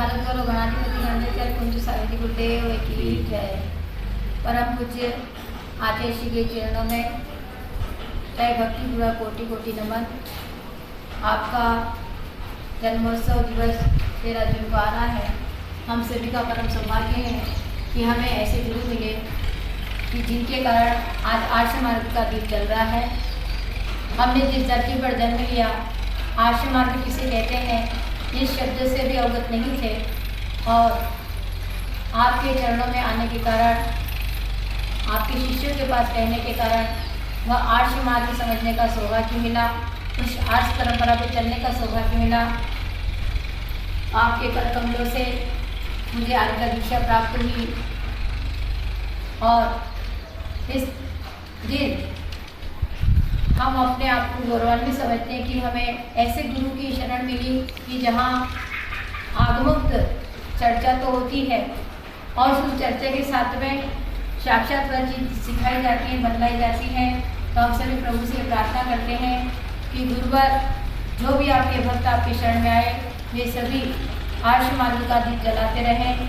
भारत गौरव गणाधिपति गणेश कुंज सावित्री गुरुदेव की जय। परम पूज्य आचार्य श्री के चरणों में जय भक्ति पूरा कोटि कोटि नमन। आपका जन्मोत्सव दिवस 13 जून को आ रहा है। हम सभी का परम सौभाग्य है कि हमें ऐसे गुरु मिले कि जिनके कारण आज आर्ष मार्ग का दीप चल रहा है। हमने जिस धरती पर जन्म लिया, आर्ष मार्ग किसे कहते हैं इस शब्द से भी अवगत नहीं थे, और आपके चरणों में आने के कारण, आपके शिष्यों के पास रहने के कारण वह आर्ष मार्ग समझने का सौभाग्य मिला, उस आर्ष परंपरा पर चलने का सौभाग्य मिला। आपके कर कमलों से मुझे आज्ञा दीक्षा प्राप्त हुई, और इस दिन हम अपने आप को गौरवान्वित समझते हैं कि हमें ऐसे गुरु की शरण मिली कि जहाँ आगमुक्त चर्चा तो होती है और उस चर्चा के साथ में साक्षात वह चीज सिखाई जाती है, बतलाई जाती है। तो हम सभी प्रभु से प्रार्थना करते हैं कि गुरुवर जो भी आपके भक्त आपके शरण में आए, वे सभी आर्ष मार्ग का दीप जलाते रहें।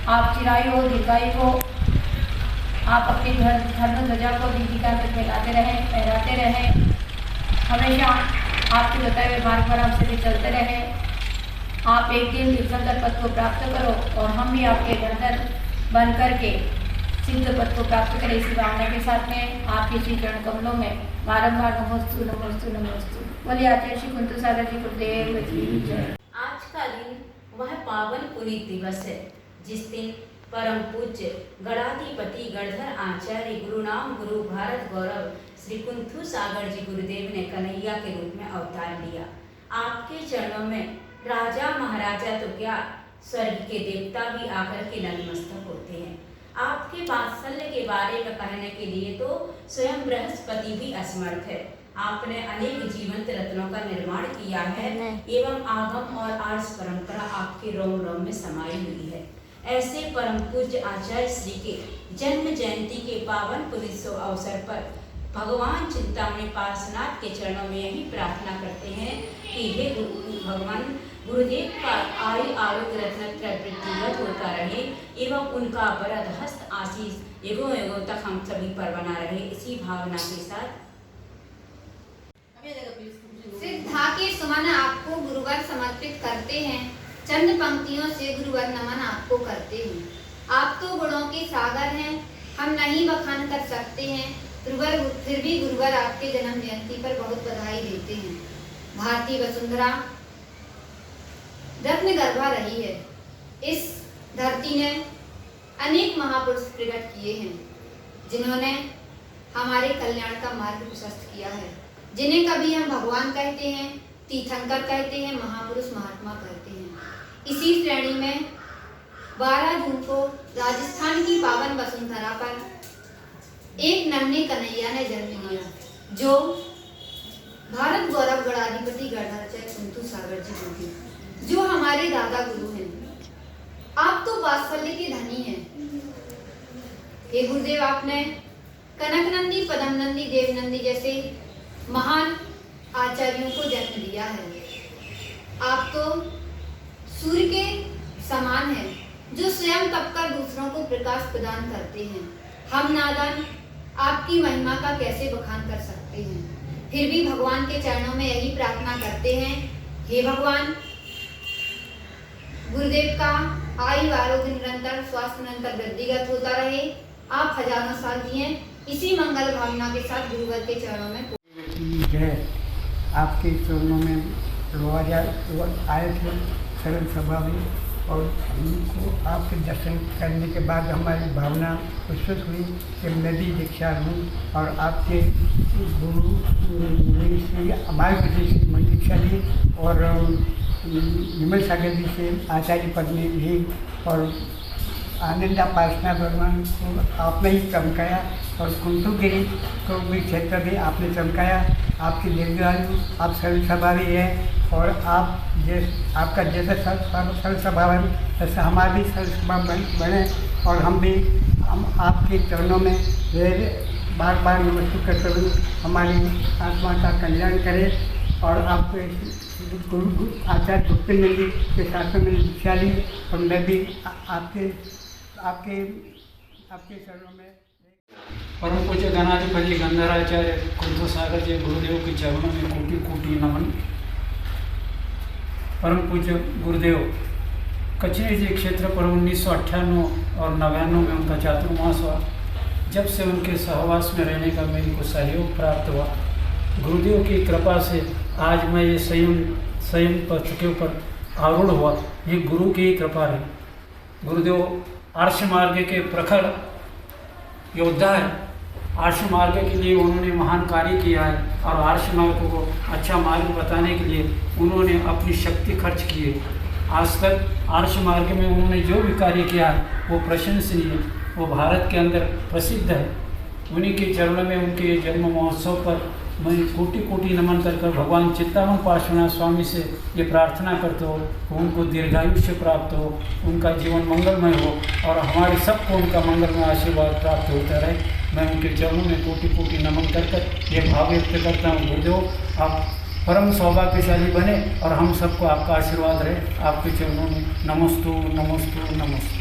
आप चिरायु हो, दीर्घायु हो, आप अपनी धर्म ध्वजा को दीपिका में फैलाते रहें, फहराते रहें। हमेशा आपके बताए हुए मार्ग पर हम सभी चलते रहें। आप एक दिन तीर्थंकर पद को प्राप्त करो और हम भी आपके धनधर बन करके सिद्ध पद को प्राप्त करें। इसी भावना के साथ में आपके श्री चरण कमलों में बारंबार नमोस्तु नमोस्तु नमोस्तु। बोलिए आचार्य श्री कुंतु सागर जी गुरुदेव की जय। आज का दिन वह पावन पुनीत दिवस है जिस दिन परम पूज्य गणाधिपति गणधर आचार्य गुरुनाम गुरु भारत गौरव श्री कुंथु सागर जी गुरुदेव ने कन्हैया के रूप में अवतार लिया। आपके चरणों में राजा महाराजा तो क्या, स्वर्ग के देवता भी आकर के नतमस्तक होते हैं। आपके वात्सल्य के बारे में कहने के लिए तो स्वयं बृहस्पति भी असमर्थ है। आपने अनेक जीवंत रत्नों का निर्माण किया है एवं आगम और आर्ष परंपरा आपके रोम रोम में समाई हुई है। ऐसे परम पूज्य आचार्य श्री के जन्म जयंती के पावन पुरुषों अवसर पर भगवान चिंतामणि पार्श्वनाथ के चरणों में यही प्रार्थना करते हैं कि हे भगवान गुरुदेव का आयु आरोग्य रत्न वृद्धिवत होता रहे एवं उनका वरद हस्त आशीष युगों युगों तक हम सभी पर बना रहे। इसी भावना के साथ सिद्धा के सुमन आपको गुरुवर समर्पित करते हैं। चंद पंक्तियों से गुरुवर नमन आपको करते हैं। आप तो गुणों के सागर हैं, हम नहीं बखान कर सकते हैं। फिर भी गुरुवर आपके जन्म जयंती पर बहुत बधाई देते हैं। भारतीय वसुंधरा रत्न गर्भा रही है। इस धरती ने अनेक महापुरुष प्रकट किए हैं जिन्होंने हमारे कल्याण का मार्ग प्रशस्त किया है, जिन्हें कभी हम भगवान कहते हैं, तीर्थंकर कहते हैं, महापुरुष महात्मा कहते हैं। इसी श्रेणी में 12 जून को राजस्थान की पावन वसुंधरा पर एक नन्हे कन्हैया ने जन्म लिया, जो भारत गौरव गणाधिपति गणधर कुंतु सागर जी गुरु, जो हमारे दादा गुरु हैं। आप तो वात्सल्य के धनी हैं। हे गुरुदेव, आपने कनक नंदी, पदम नंदी, देव नंदी जैसे महान आचार्यों को जन्म दिया है। आप तो सूर्य के समान है, जो स्वयं तपकर दूसरों को प्रकाश प्रदान करते हैं। हम नादान आपकी महिमा का कैसे बखान कर सकते हैं। फिर भी भगवान के चरणों में यही प्रार्थना करते हैं, हे भगवान गुरुदेव का आयु आरोग्य निरंतर, स्वास्थ्य निरंतर वृद्धिगत होता रहे। आप हजारों साल जिए। इसी मंगल भावना के साथ गुरुवर के चरणों में जय। आपके चरणों में रोज आए थे सरल सभा में, और हमको आपके दर्शन करने के बाद हमारी भावना विश्वस हुई कि मैं भी दीक्षा हूँ और आपके गुरु श्री हमारे से दीक्षा ली और विमल सागर जी से आचार्य पद में ली, और आनंदा पार्श्वनाथ भगवान को आपने ही चमकाया और कुंतुगिरी को भी क्षेत्र भी आपने चमकाया। आपकी दीर्घायु, आप सरल स्वभावी है, और आप आपका जैसा सरल स्वभाव है वैसे हमारा भी सरल स्वभाव बने, और हम आपके चरणों में बार बार नमस्कार करते हुए हमारी आत्मा का कल्याण करें। और आपके आचार्य भूपेंद्र जी के साथ में मैंने दीक्षा ली और मैं भी आपके आपके आपके चरणों में। परम पूज्य गणाधिपति गंधराचार्य कुंथु सागर जी गुरुदेव के चरणों में कोटि कोटि नमन। परम पूज्य गुरुदेव कचरी जी क्षेत्र पर 1998 और 99 में उनका चातुर्मास हुआ। जब से उनके सहवास में रहने का मेरे को सहयोग प्राप्त हुआ, गुरुदेव की कृपा से आज मैं ये संयम पथ के ऊपर आरूढ़ हुआ। ये गुरु की ही कृपा है। गुरुदेव आर्ष मार्ग के प्रखर योद्धा है। आर्ष मार्ग के लिए उन्होंने महान कार्य किया है और आर्ष मार्ग को अच्छा मार्ग बताने के लिए उन्होंने अपनी शक्ति खर्च की है। आज तक आर्ष मार्ग में उन्होंने जो भी कार्य किया है वो प्रशंसनीय है, वो भारत के अंदर प्रसिद्ध है। उन्हीं के चरणों में उनके जन्म महोत्सव पर मैं कोटि कोटि नमन कर भगवान चित्तावन पार्श्वनाथ स्वामी से ये प्रार्थना करते हो कि उनको दीर्घायुष्य प्राप्त हो, उनका जीवन मंगलमय हो और हमारे सबको उनका मंगलमय आशीर्वाद प्राप्त होता रहे। मैं उनके चरणों में कोटि कोटि नमन कर ये भाव व्यक्त करता हूँ। गुरुदेव आप परम सौभाग्यशाली बने और हम सबको आपका आशीर्वाद रहे। आपके चरणों में नमस्तु नमस्तु नमस्तु।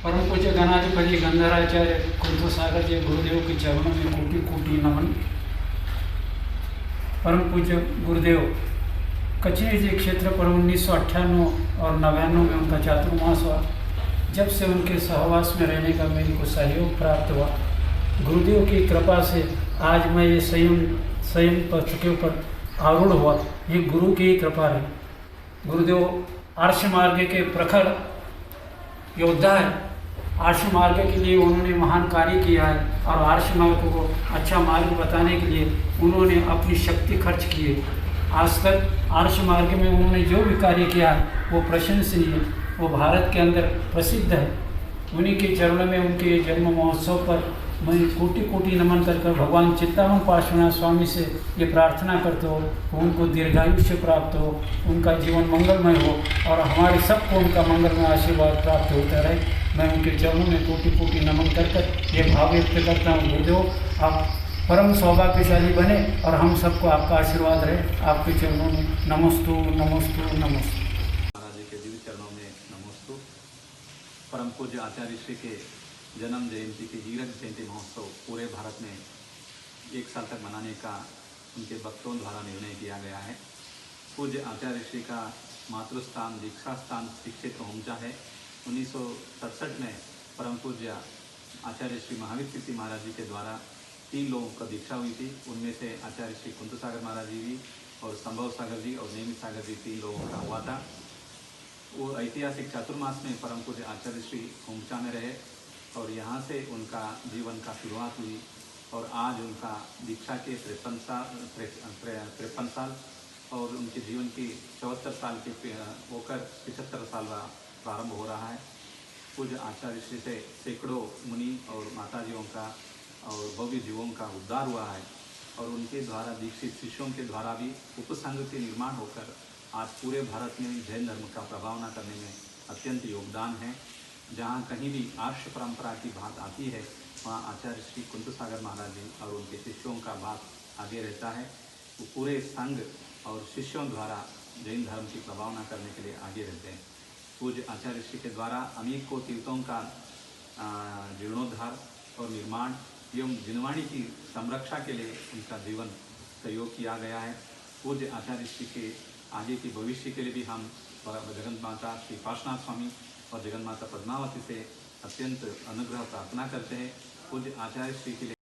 परम पूज्य गणाधिपति गंधराचार्य कुंथु सागर जी गुरुदेव के चरणों में कोटि कोटि नमन। परम पूज्य गुरुदेव कचरी जी क्षेत्र पर 1998 और 99 में उनका चातुर्मास हुआ। जब से उनके सहवास में रहने का मेरे को सहयोग प्राप्त हुआ, गुरुदेव की कृपा से आज मैं ये संयम पथ के ऊपर आरूढ़ हुआ। ये गुरु की ही कृपा है। गुरुदेव आर्ष मार्ग के प्रखर योद्धा है। आर्ष मार्ग के लिए उन्होंने महान कार्य किया है और आर्ष मार्ग को अच्छा मार्ग बताने के लिए उन्होंने अपनी शक्ति खर्च की है। आज तक आर्ष मार्ग में उन्होंने जो भी कार्य किया है वो प्रशंसनीय है, वो भारत के अंदर प्रसिद्ध है। उन्हीं के चरणों में उनके जन्म महोत्सव पर मैं कोटि कोटि नमन कर भगवान चित्तावन पार्श्वनाथ स्वामी से ये प्रार्थना करते हो कि उनको दीर्घायुष्य प्राप्त हो, उनका जीवन मंगलमय हो और हमारे सबको उनका मंगलमय आशीर्वाद प्राप्त होता रहे। मैं उनके चरणों में कोटि कोटि नमन कर ये भाव व्यक्त करता हूँ। गुरुदेव आप परम सौभाग्यशाली बने और हम सबको आपका आशीर्वाद रहे। आपके चरणों में नमस्तु नमस्तु नमस्तु। महाराज जी के दिव्य चरणों में नमस्तु। परम पूज्य आचार्य श्री के जन्म जयंती के हीरक जयंती महोत्सव पूरे भारत में 1 साल तक मनाने का उनके भक्तों द्वारा निर्णय किया गया है। पूज्य आचार्य श्री का मातृस्थान दीक्षा स्थान श्री क्षेत्र होमचा है। 1967 में परम पूज्य आचार्य श्री महावीर कीर्ति महाराज जी के द्वारा 3 लोगों को दीक्षा हुई थी। उनमें से आचार्य श्री कुंतु सागर महाराज जी भी और संभव सागर जी और नेमित सागर जी 3 लोगों का हुआ था। वो ऐतिहासिक चातुर्मास में परम पूज्य आचार्य श्री होमचा में रहे और यहाँ से उनका जीवन का शुरुआत हुई और आज उनका दीक्षा के 53 साल और उनके जीवन की 74 साल के होकर 75 साल का प्रारंभ हो रहा है। पूज्य आचार्य श्री से सैकड़ों मुनि और माताजियों का और भव्य जीवों का उद्धार हुआ है और उनके द्वारा दीक्षित शिष्यों के द्वारा भी उपसंघ के निर्माण होकर आज पूरे भारत में जैन धर्म का प्रभावना करने में अत्यंत योगदान है। जहाँ कहीं भी आर्ष परंपरा की बात आती है वहाँ आचार्य श्री कुंतु सागर महाराज जी और उनके शिष्यों का बात आगे रहता है। वो पूरे संघ और शिष्यों द्वारा जैन धर्म की प्रभावना करने के लिए आगे रहते हैं। पूज्य आचार्य श्री के द्वारा अनेकों तीर्थों का जीर्णोद्धार और निर्माण एवं जिनवाणी की संरक्षा के लिए उनका जीवन सहयोग किया गया है। पूज्य आचार्य श्री के आगे की भविष्य के लिए भी हम जगन्माता माता श्री पार्श्वनाथ स्वामी और जगन्माता पद्मावती से अत्यंत अनुग्रह प्रार्थना करते हैं। पूज्य आचार्य श्री के लिए